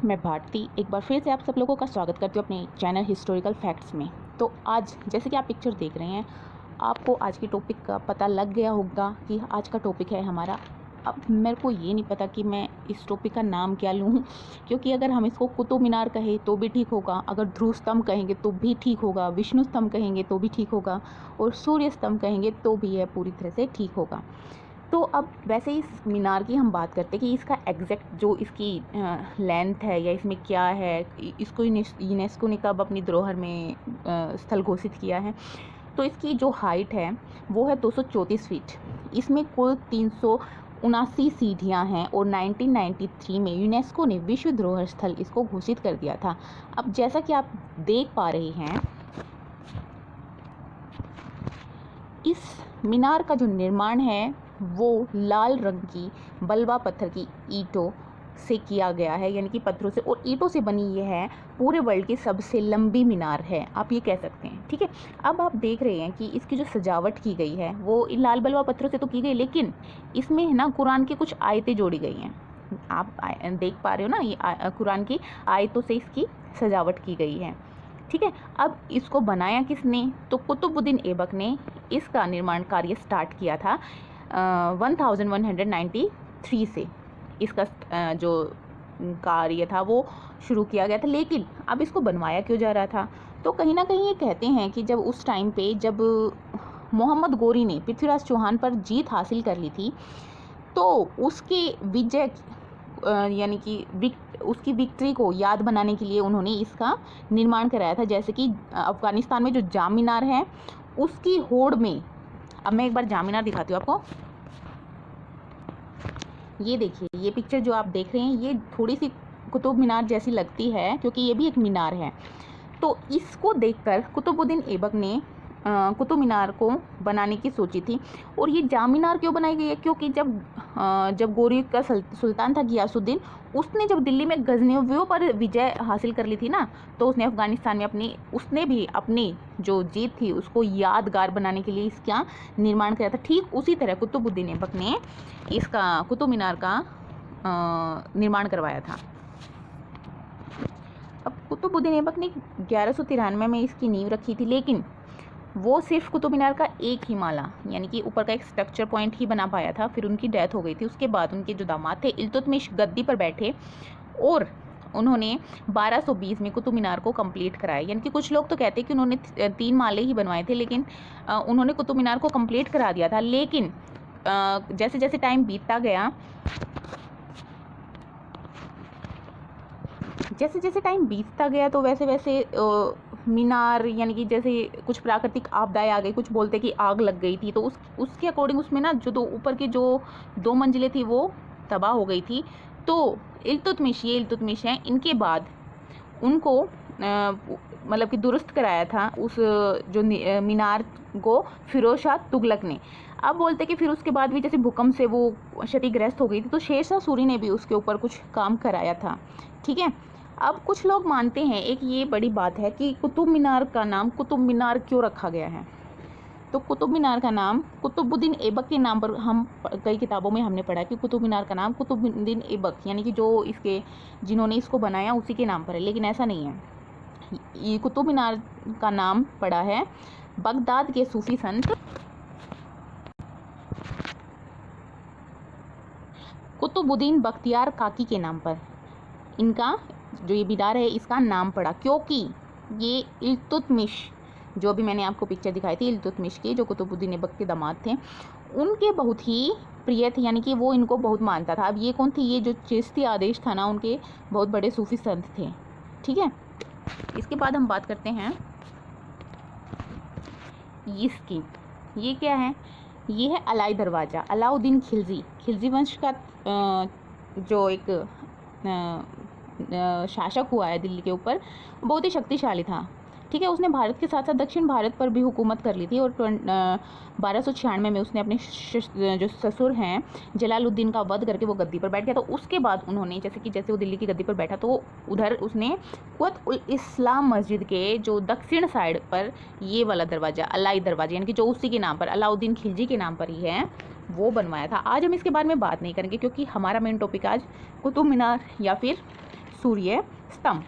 मैं भारती एक बार फिर से आप सब लोगों का स्वागत करती हूँ अपने चैनल हिस्टोरिकल फैक्ट्स में। तो आज जैसे कि आप पिक्चर देख रहे हैं, आपको आज की टॉपिक का पता लग गया होगा कि आज का टॉपिक है हमारा। अब मेरे को ये नहीं पता कि मैं इस टॉपिक का नाम क्या लूँ, क्योंकि अगर हम इसको कुतुब मीनार कहें तो भी ठीक होगा, अगर ध्रुव स्तंभ कहेंगे तो भी ठीक होगा, विष्णु स्तंभ कहेंगे तो भी ठीक होगा, और सूर्य स्तंभ कहेंगे तो भी यह पूरी तरह से ठीक होगा। तो अब वैसे इस मीनार की हम बात करते हैं कि इसका एग्जैक्ट जो इसकी लेंथ है या इसमें क्या है, इसको यूनेस्को ने कब अपनी धरोहर में स्थल घोषित किया है। तो इसकी जो हाइट है वो है 234 फीट। इसमें कुल 379 सीढ़ियाँ हैं और 1993 में यूनेस्को ने विश्व धरोहर स्थल इसको घोषित कर दिया था। अब जैसा कि आप देख पा रहे हैं, इस मीनार का जो निर्माण है वो लाल रंग की बलवा पत्थर की ईंटों से किया गया है, यानी कि पत्थरों से और ईंटों से बनी ये है पूरे वर्ल्ड की सबसे लंबी मीनार है, आप ये कह सकते हैं। ठीक है, अब आप देख रहे हैं कि इसकी जो सजावट की गई है वो लाल बलवा पत्थरों से तो की गई, लेकिन इसमें है ना कुरान की कुछ आयतें जोड़ी गई हैं। आप देख पा रहे हो ना, ये कुरान की आयतों से इसकी सजावट की गई है। ठीक है, अब इसको बनाया किसने? तो कुतुबुद्दीन ऐबक ने इसका निर्माण कार्य स्टार्ट किया था 1193 से। इसका जो कार्य था वो शुरू किया गया था, लेकिन अब इसको बनवाया क्यों जा रहा था? तो कहीं ना कहीं ये कहते हैं कि जब उस टाइम पे जब मोहम्मद गोरी ने पृथ्वीराज चौहान पर जीत हासिल कर ली थी, तो उसके विजय यानी कि उसकी विक्ट्री को याद बनाने के लिए उन्होंने इसका निर्माण कराया था। जैसे कि अफ़गानिस्तान में जो जाम मीनार है उसकी होड़ में, अब मैं एक बार जाम मीनार दिखाती हूँ आपको। ये देखिए, ये पिक्चर जो आप देख रहे हैं ये थोड़ी सी कुतुब मीनार जैसी लगती है, क्योंकि ये भी एक मीनार है। तो इसको देखकर कुतुबुद्दीन ऐबक ने कुतुब मीनार को बनाने की सोची थी। और ये जाम मीनार क्यों बनाई गई है? क्योंकि जब गोरी का सुल्तान था गियासुद्दीन, उसने जब दिल्ली में गजनवियों पर विजय हासिल कर ली थी ना, तो उसने अफ़गानिस्तान में उसने भी अपनी जो जीत थी उसको यादगार बनाने के लिए इसका निर्माण किया था। ठीक उसी तरह कुतुबुद्दीन ऐबक ने इसका कुतुब मीनार का निर्माण करवाया था। अब कुतुबुद्दीन ऐबक ने 1193 में इसकी नींव रखी थी, लेकिन वो सिर्फ कुतुब मीनार का एक ही माला यानी कि ऊपर का एक स्ट्रक्चर पॉइंट ही बना पाया था। फिर उनकी डेथ हो गई थी। उसके बाद उनके जो दामाद थे इल्तुतमिश गद्दी पर बैठे और उन्होंने 1220 में कुतुब मीनार को कंप्लीट कराया। यानी कि कुछ लोग तो कहते हैं कि उन्होंने 3 माले ही बनवाए थे, लेकिन उन्होंने कुतुब मीनार को कंप्लीट करा दिया था। लेकिन जैसे जैसे टाइम बीतता गया, तो वैसे वैसे मीनार यानी कि जैसे कुछ प्राकृतिक आपदाएं आ गई, कुछ बोलते कि आग लग गई थी, तो उसके अकॉर्डिंग उसमें ना जो ऊपर की जो 2 मंजिलें थी वो तबाह हो गई थी। तो इल्तुतमिश हैं, इनके बाद उनको मतलब कि दुरुस्त कराया था उस जो मीनार को फिरोज शाह तुगलक ने। अब बोलते कि फिर उसके बाद भी जैसे भूकंप से वो क्षतिग्रस्त हो गई थी, तो शेरशाह सूरी ने भी उसके ऊपर कुछ काम कराया था। ठीक है, अब कुछ लोग मानते हैं, एक ये बड़ी बात है कि कुतुब मीनार का नाम कुतुब मीनार क्यों रखा गया है। तो कुतुब मीनार का नाम कुतुबुद्दीन ऐबक के नाम पर, हम कई किताबों में हमने पढ़ा कि कुतुब मीनार का नाम कुतुबुद्दीन ऐबक यानी कि जो इसके जिन्होंने इसको बनाया उसी के नाम पर है, लेकिन ऐसा नहीं है। ये कुतुब मीनार का नाम पड़ा है बगदाद के सूफी संत कुतुबुद्दीन बख्तियार काकी के नाम पर इनका जो ये मीनार है इसका नाम पड़ा, क्योंकि ये इल्तुतमिश, जो भी मैंने आपको पिक्चर दिखाई थी इल्तुतमिश की, जो कुतुबुद्दीन ऐबक के दामाद थे, उनके बहुत ही प्रिय थे, यानी कि वो इनको बहुत मानता था। अब ये कौन थे? ये जो चिश्ती आदेश था ना, उनके बहुत बड़े सूफी संत थे। ठीक है, इसके बाद हम बात करते हैं इसकी। ये क्या है? ये है अलाई दरवाज़ा। अलाउद्दीन खिलजी वंश का जो एक शासक हुआ है दिल्ली के ऊपर, बहुत ही शक्तिशाली था। ठीक है, उसने भारत के साथ साथ दक्षिण भारत पर भी हुकूमत कर ली थी और 1296 में उसने अपने जो ससुर हैं जलालुद्दीन का वध करके वो गद्दी पर बैठ गया। तो उसके बाद उन्होंने जैसे वो दिल्ली की गद्दी पर बैठा, तो उधर उसने कुत उल इस्लाम मस्जिद के जो दक्षिण साइड पर ये वाला दरवाज़ा अलाई दरवाज़ा यानी कि जो उसी के नाम पर अलाउद्दीन खिलजी के नाम पर ही है वो बनवाया था। आज हम इसके बारे में बात नहीं करेंगे, क्योंकि हमारा मेन टॉपिक आज कुतुब मीनार या फिर सूर्य स्तंभ।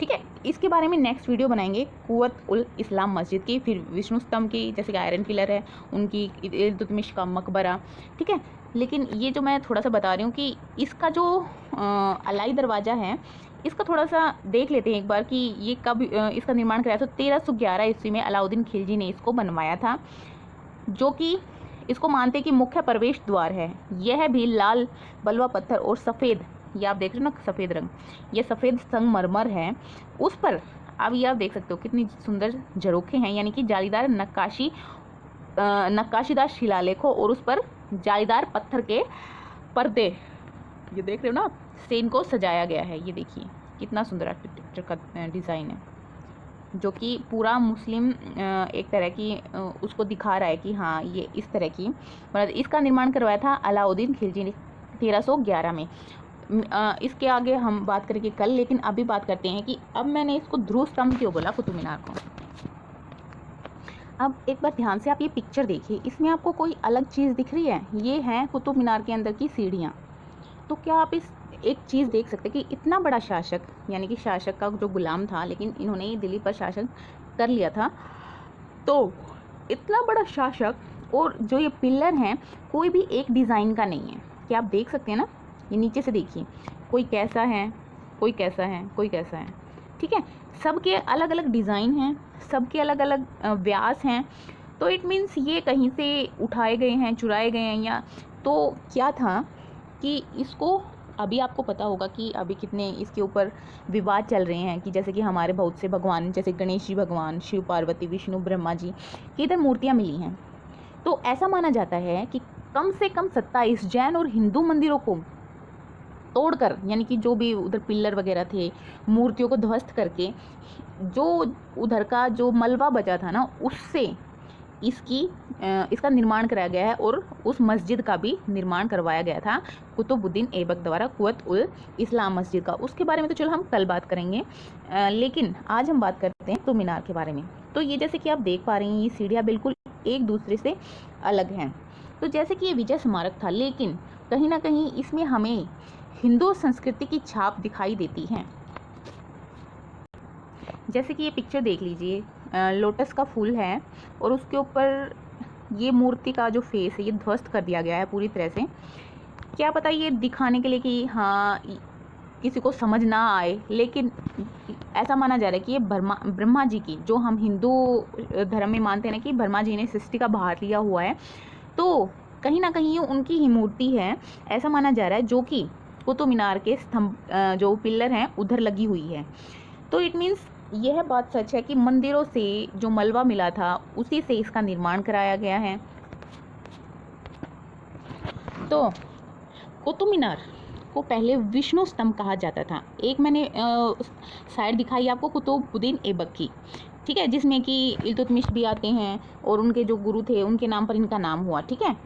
ठीक है, इसके बारे में नेक्स्ट वीडियो बनाएंगे, कुव्वत उल इस्लाम मस्जिद की, फिर विष्णु स्तंभ की, जैसे कि आयरन पिलर है उनकी, इल्तुतमिश का मकबरा। ठीक है, लेकिन ये जो मैं थोड़ा सा बता रही हूँ कि इसका जो अलाई दरवाज़ा है, इसका थोड़ा सा देख लेते हैं एक बार कि ये कब इसका निर्माण कराया। तो 1311 ईस्वी में अलाउद्दीन खिलजी ने इसको बनवाया था, जो कि इसको मानते हैं कि मुख्य प्रवेश द्वार है। यह भी लाल बलुआ पत्थर और सफ़ेद, ये आप देख रहे हो ना सफ़ेद रंग, ये सफ़ेद संगमरमर है। उस पर अब ये आप देख सकते हो कितनी सुंदर झरोखे हैं, यानी कि जालीदार नक्काशीदार शिलालेखों और उस पर जालीदार पत्थर के पर्दे, ये देख रहे हो ना, से इनको सजाया गया है। ये देखिए कितना सुंदर आर्किटेक्चर का डिज़ाइन है, जो कि पूरा मुस्लिम एक तरह की उसको दिखा रहा है कि हाँ ये इस तरह की, मतलब इसका निर्माण करवाया था अलाउद्दीन खिलजी ने 1311 में। इसके आगे हम बात करेंगे कल, लेकिन अभी बात करते हैं कि अब मैंने इसको ध्रुव स्तंभ क्यों बोला, कुतुब मीनार को। अब एक बार ध्यान से आप ये पिक्चर देखिए, इसमें आपको कोई अलग चीज़ दिख रही है? ये हैं कुतुब मीनार के अंदर की सीढ़ियाँ। तो क्या आप इस एक चीज़ देख सकते हैं कि इतना बड़ा शासक, यानी कि शासक का जो गुलाम था, लेकिन इन्होंने दिल्ली पर शासन कर लिया था, तो इतना बड़ा शासक और जो ये पिलर हैं कोई भी एक डिज़ाइन का नहीं है। क्या आप देख सकते हैं ना, ये नीचे से देखिए, कोई कैसा है, कोई कैसा है, कोई कैसा है। ठीक है, सबके अलग अलग डिज़ाइन हैं, सबके अलग अलग व्यास हैं। तो इट मीन्स ये कहीं से उठाए गए हैं, चुराए गए हैं, या तो क्या था कि इसको, अभी आपको पता होगा कि अभी कितने इसके ऊपर विवाद चल रहे हैं कि जैसे कि हमारे बहुत से भगवान, जैसे गणेश जी भगवान, शिव पार्वती, विष्णु, ब्रह्मा जी की इधर मूर्तियाँ मिली हैं। तो ऐसा माना जाता है कि कम से कम 27 जैन और हिंदू मंदिरों को तोड़कर, यानी कि जो भी उधर पिलर वगैरह थे, मूर्तियों को ध्वस्त करके, जो उधर का जो मलबा बचा था ना, उससे इसका निर्माण कराया गया है, और उस मस्जिद का भी निर्माण करवाया गया था कुतुबुद्दीन ऐबक द्वारा, कुव्वत उल इस्लाम मस्जिद का। उसके बारे में तो चलो हम कल बात करेंगे, लेकिन आज हम बात करते हैं कुतुब मीनार के बारे में। तो ये जैसे कि आप देख पा रहे हैं, ये सीढ़ियाँ बिल्कुल एक दूसरे से अलग हैं। तो जैसे कि ये विजय स्मारक था, लेकिन कहीं ना कहीं इसमें हमें हिंदू संस्कृति की छाप दिखाई देती है। जैसे कि ये पिक्चर देख लीजिए, लोटस का फूल है और उसके ऊपर ये मूर्ति का जो फेस है ये ध्वस्त कर दिया गया है पूरी तरह से। क्या पता ये दिखाने के लिए कि हाँ किसी को समझ ना आए, लेकिन ऐसा माना जा रहा है कि ये ब्रह्मा जी की, जो हम हिंदू धर्म में मानते हैं ना कि ब्रह्मा जी ने सृष्टि का भार लिया हुआ है, तो कहीं ना कहीं ये उनकी ही मूर्ति है, ऐसा माना जा रहा है, जो कि कुतुब मीनार के स्तंभ जो पिलर हैं उधर लगी हुई है। तो इट मीन्स यह बात सच है कि मंदिरों से जो मलबा मिला था उसी से इसका निर्माण कराया गया है। तो कुतुब मीनार को पहले विष्णु स्तंभ कहा जाता था। एक मैंने साइड दिखाई आपको कुतुबुद्दीन ऐबक की, ठीक है, जिसमें कि इल्तुतमिश भी आते हैं और उनके जो गुरु थे उनके नाम पर इनका नाम हुआ। ठीक है,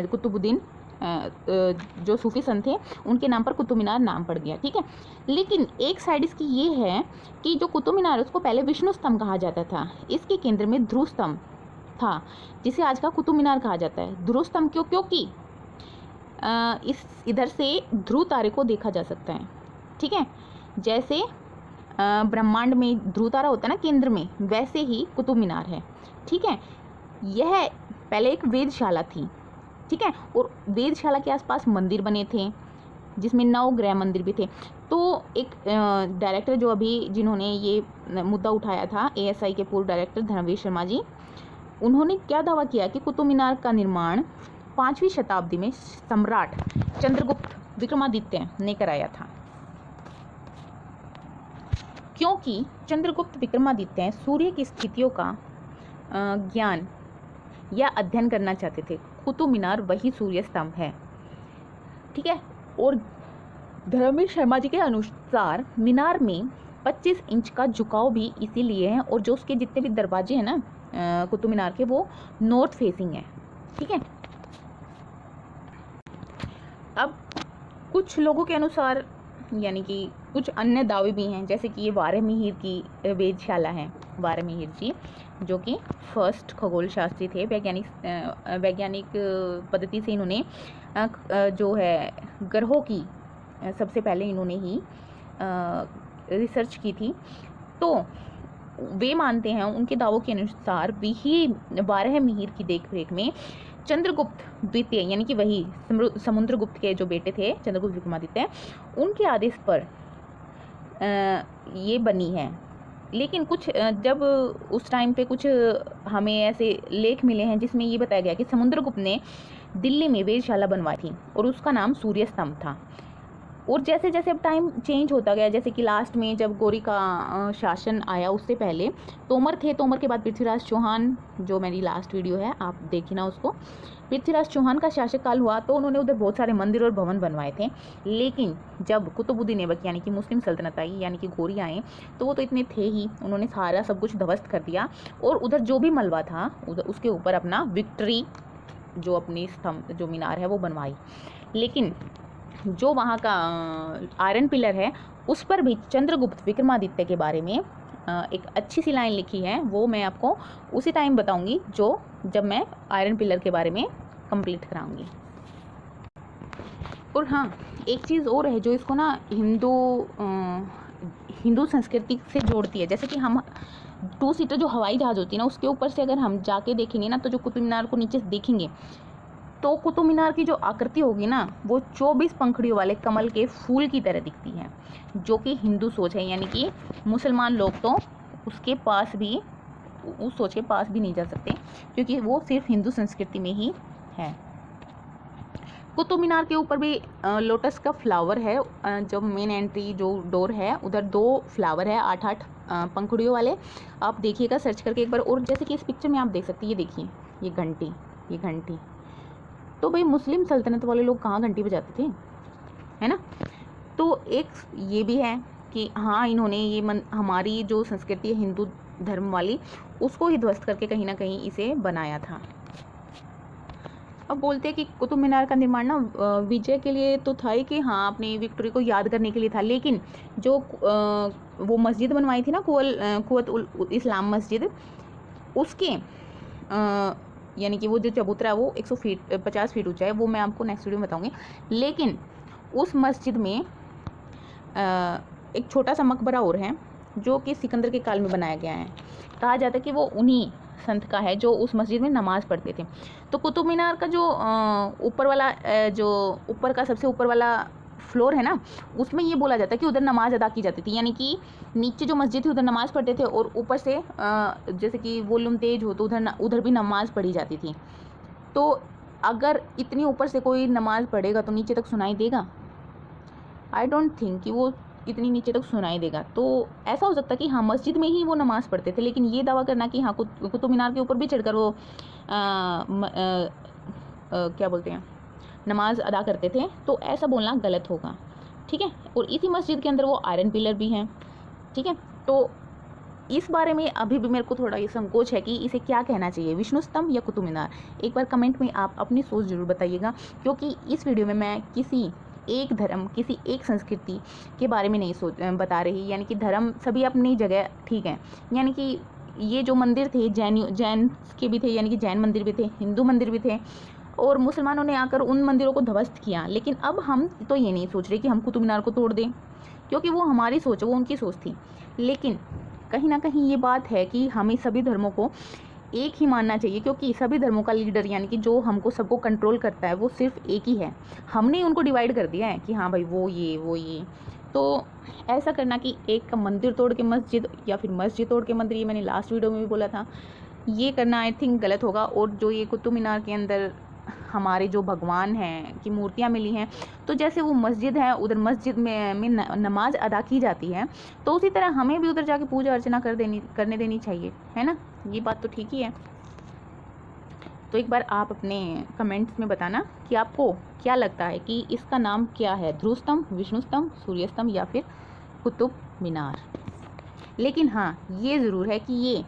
कुतुबुद्दीन जो सूफी संत थे उनके नाम पर कुतुब मीनार नाम पड़ गया। ठीक है, लेकिन एक साइड इसकी ये है कि जो कुतुब मीनार है उसको पहले विष्णु स्तंभ कहा जाता था। इसके केंद्र में ध्रुव स्तंभ था, जिसे आज का कुतुब मीनार कहा जाता है। ध्रुव स्तंभ क्योंकि इस इधर से ध्रुव तारे को देखा जा सकता है। ठीक है, जैसे ब्रह्मांड में ध्रुव तारा होता है ना केंद्र में, वैसे ही कुतुब मीनार है। ठीक है, यह पहले एक वेधशाला थी। ठीक है, और वेधशाला के आसपास मंदिर बने थे, जिसमें 9 गृह मंदिर भी थे। तो एक डायरेक्टर जो अभी जिन्होंने ये मुद्दा उठाया था, ASI के पूर्व डायरेक्टर धर्मवीर शर्मा जी, उन्होंने क्या दावा किया कि कुतुब मीनार का निर्माण 5वीं शताब्दी में सम्राट चंद्रगुप्त विक्रमादित्य ने कराया था, क्योंकि चंद्रगुप्त विक्रमादित्य सूर्य की स्थितियों का ज्ञान या अध्ययन करना चाहते थे। कुतुब मीनार वही सूर्य स्तंभ है। ठीक है, और धर्मवीर शर्मा जी के अनुसार मीनार में 25 इंच का झुकाव भी इसीलिए है, और जो उसके जितने भी दरवाजे हैं ना कुतुब मीनार के, वो नॉर्थ फेसिंग है। ठीक है, अब कुछ लोगों के अनुसार, यानी कि कुछ अन्य दावे भी हैं, जैसे कि ये वारामिहिर की वेधशाला है। वारामिहिर जी जो कि फर्स्ट खगोल शास्त्री थे, वैज्ञानिक पद्धति से इन्होंने जो है ग्रहों की सबसे पहले इन्होंने ही रिसर्च की थी, तो वे मानते हैं, उनके दावों के अनुसार वही 12 मिहिर की देखरेख में चंद्रगुप्त द्वितीय यानी कि वही समुद्रगुप्त के जो बेटे थे चंद्रगुप्त विक्रमादित्य, उनके आदेश पर ये बनी है। लेकिन कुछ जब उस टाइम पे कुछ हमें ऐसे लेख मिले हैं जिसमें ये बताया गया कि समुद्रगुप्त ने दिल्ली में वेधशाला बनवाई थी और उसका नाम सूर्य स्तंभ था। और जैसे जैसे अब टाइम चेंज होता गया, जैसे कि लास्ट में जब गौरी का शासन आया, उससे पहले तोमर थे, तोमर के बाद पृथ्वीराज चौहान, जो मेरी लास्ट वीडियो है आप देखी ना उसको, पृथ्वीराज चौहान का शासक काल हुआ तो उन्होंने उधर बहुत सारे मंदिर और भवन बनवाए थे। लेकिन जब कुतुबुद्दीन ऐबक यानी कि मुस्लिम सल्तनत आई, यानी कि गौरी आए, तो वो तो इतने थे ही, उन्होंने सारा सब कुछ ध्वस्त कर दिया और उधर जो भी मलबा था उधर उसके ऊपर अपना विक्ट्री जो अपनी स्तंभ जो मीनार है वो बनवाई। लेकिन जो वहाँ का आयरन पिलर है उस पर भी चंद्रगुप्त विक्रमादित्य के बारे में एक अच्छी सी लाइन लिखी है, वो मैं आपको उसी टाइम बताऊंगी जब मैं आयरन पिलर के बारे में कंप्लीट कराऊंगी। और हाँ, एक चीज़ और है जो इसको ना हिंदू संस्कृति से जोड़ती है। जैसे कि हम 2 सीटर जो हवाई जहाज़ होती है ना, उसके ऊपर से अगर हम जाके देखेंगे ना, तो जो कुतुब मीनार को नीचे से देखेंगे तो कुतुब मीनार की जो आकृति होगी ना, वो 24 पंखुड़ियों वाले कमल के फूल की तरह दिखती है, जो कि हिंदू सोच है। यानी कि मुसलमान लोग तो उसके पास भी, उस सोच के पास भी नहीं जा सकते, क्योंकि वो सिर्फ हिंदू संस्कृति में ही है। कुतुब मीनार के ऊपर भी लोटस का फ्लावर है। जो मेन एंट्री जो डोर है उधर 2 फ्लावर है 8-8 पंखुड़ियों वाले। आप देखिएगा सर्च करके एक बार। और जैसे कि इस पिक्चर में आप देख सकते हैं, ये देखिए ये घंटी। तो भाई मुस्लिम सल्तनत वाले लोग कहाँ घंटी बजाते थे, है ना। तो एक ये भी है कि हाँ, इन्होंने ये हमारी जो संस्कृति है हिंदू धर्म वाली, उसको ही ध्वस्त करके कहीं ना कहीं इसे बनाया था। अब बोलते हैं कि कुतुब मीनार का निर्माण ना विजय के लिए तो था ही, कि हाँ अपनी विक्ट्री को याद करने के लिए था। लेकिन जो वो मस्जिद बनवाई थी ना, कुवत उल इस्लाम मस्जिद, उसके यानी कि वो जो चबूतरा है वो 50 फीट ऊंचा है, वो मैं आपको नेक्स्ट वीडियो में बताऊंगी। लेकिन उस मस्जिद में एक छोटा सा मकबरा और है जो कि सिकंदर के काल में बनाया गया है। कहा जाता है कि वो उन्हीं संत का है जो उस मस्जिद में नमाज़ पढ़ते थे। तो कुतुब मीनार का जो ऊपर वाला जो ऊपर का सबसे ऊपर वाला फ्लोर है ना, उसमें ये बोला जाता है कि उधर नमाज अदा की जाती थी। यानी कि नीचे जो मस्जिद थी उधर नमाज़ पढ़ते थे, और ऊपर से जैसे कि वॉल्यूम तेज हो तो उधर भी नमाज़ पढ़ी जाती थी। तो अगर इतनी ऊपर से कोई नमाज़ पढ़ेगा तो नीचे तक सुनाई देगा? आई डोंट थिंक कि वो इतनी नीचे तक सुनाई देगा। तो ऐसा हो सकता है कि हाँ मस्जिद में ही वो नमाज़ पढ़ते थे। लेकिन ये दावा करना कि हाँ कुतुब मीनार के ऊपर भी चढ़कर वो क्या बोलते हैं, नमाज अदा करते थे, तो ऐसा बोलना गलत होगा, ठीक है। और इसी मस्जिद के अंदर वो आयरन पिलर भी हैं, ठीक है। तो इस बारे में अभी भी मेरे को थोड़ा ये संकोच है कि इसे क्या कहना चाहिए, विष्णु स्तंभ या कुतुब मीनार। एक बार कमेंट में आप अपनी सोच जरूर बताइएगा, क्योंकि इस वीडियो में मैं किसी एक धर्म, किसी एक संस्कृति के बारे में नहीं बता रही। यानी कि धर्म सभी अपनी जगह ठीक है। यानी कि ये जो मंदिर थे जैन के भी थे, यानी कि जैन मंदिर भी थे, हिंदू मंदिर भी थे, और मुसलमानों ने आकर उन मंदिरों को ध्वस्त किया। लेकिन अब हम तो ये नहीं सोच रहे कि हम कुतुब मीनार को तोड़ दें, क्योंकि वो हमारी सोच है, वो उनकी सोच थी। लेकिन कहीं ना कहीं ये बात है कि हमें सभी धर्मों को एक ही मानना चाहिए, क्योंकि सभी धर्मों का लीडर यानी कि जो हमको सबको कंट्रोल करता है वो सिर्फ एक ही है। हमने उनको डिवाइड कर दिया है कि हाँ भाई वो ये। तो ऐसा करना कि एक मंदिर तोड़ के मस्जिद या फिर मस्जिद तोड़ के मंदिर, ये मैंने लास्ट वीडियो में भी बोला था, ये करना आई थिंक गलत होगा। और जो ये कुतुब मीनार के अंदर हमारे जो भगवान हैं की मूर्तियाँ मिली हैं, तो जैसे वो मस्जिद है, उधर मस्जिद में नमाज अदा की जाती है, तो उसी तरह हमें भी उधर जाके पूजा अर्चना करने देनी चाहिए, है ना। ये बात तो ठीक ही है। तो एक बार आप अपने कमेंट्स में बताना कि आपको क्या लगता है कि इसका नाम क्या है, ध्रुव स्तंभ, विष्णु स्तंभ, सूर्य स्तंभ या फिर कुतुब मीनार। लेकिन हाँ ये ज़रूर है कि ये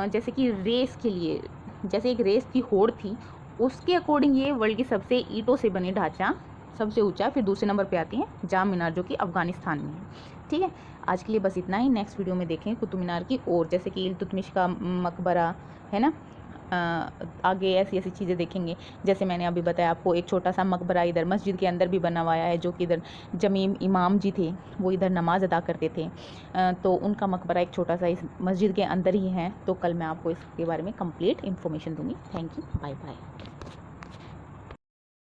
जैसे कि रेस के लिए, जैसे एक रेस की होड़ थी, उसके अकॉर्डिंग ये वर्ल्ड की सबसे ईंटों से बने ढांचा सबसे ऊंचा, फिर दूसरे नंबर पे आती है जाम मीनार जो कि अफगानिस्तान में है, ठीक है। आज के लिए बस इतना ही। नेक्स्ट वीडियो में देखें कुतुब मीनार की, और जैसे कि इल्तुतमिश का मकबरा है ना, आगे ऐसी ऐसी चीज़ें देखेंगे। जैसे मैंने अभी बताया आपको, एक छोटा सा मकबरा इधर मस्जिद के अंदर भी बना हुआ है, जो कि इधर जमीम इमाम जी थे, वो इधर नमाज़ अदा करते थे। तो उनका मकबरा एक छोटा सा इस मस्जिद के अंदर ही है। तो कल मैं आपको इसके बारे में कंप्लीट इन्फॉर्मेशन दूंगी। Thank you, bye bye.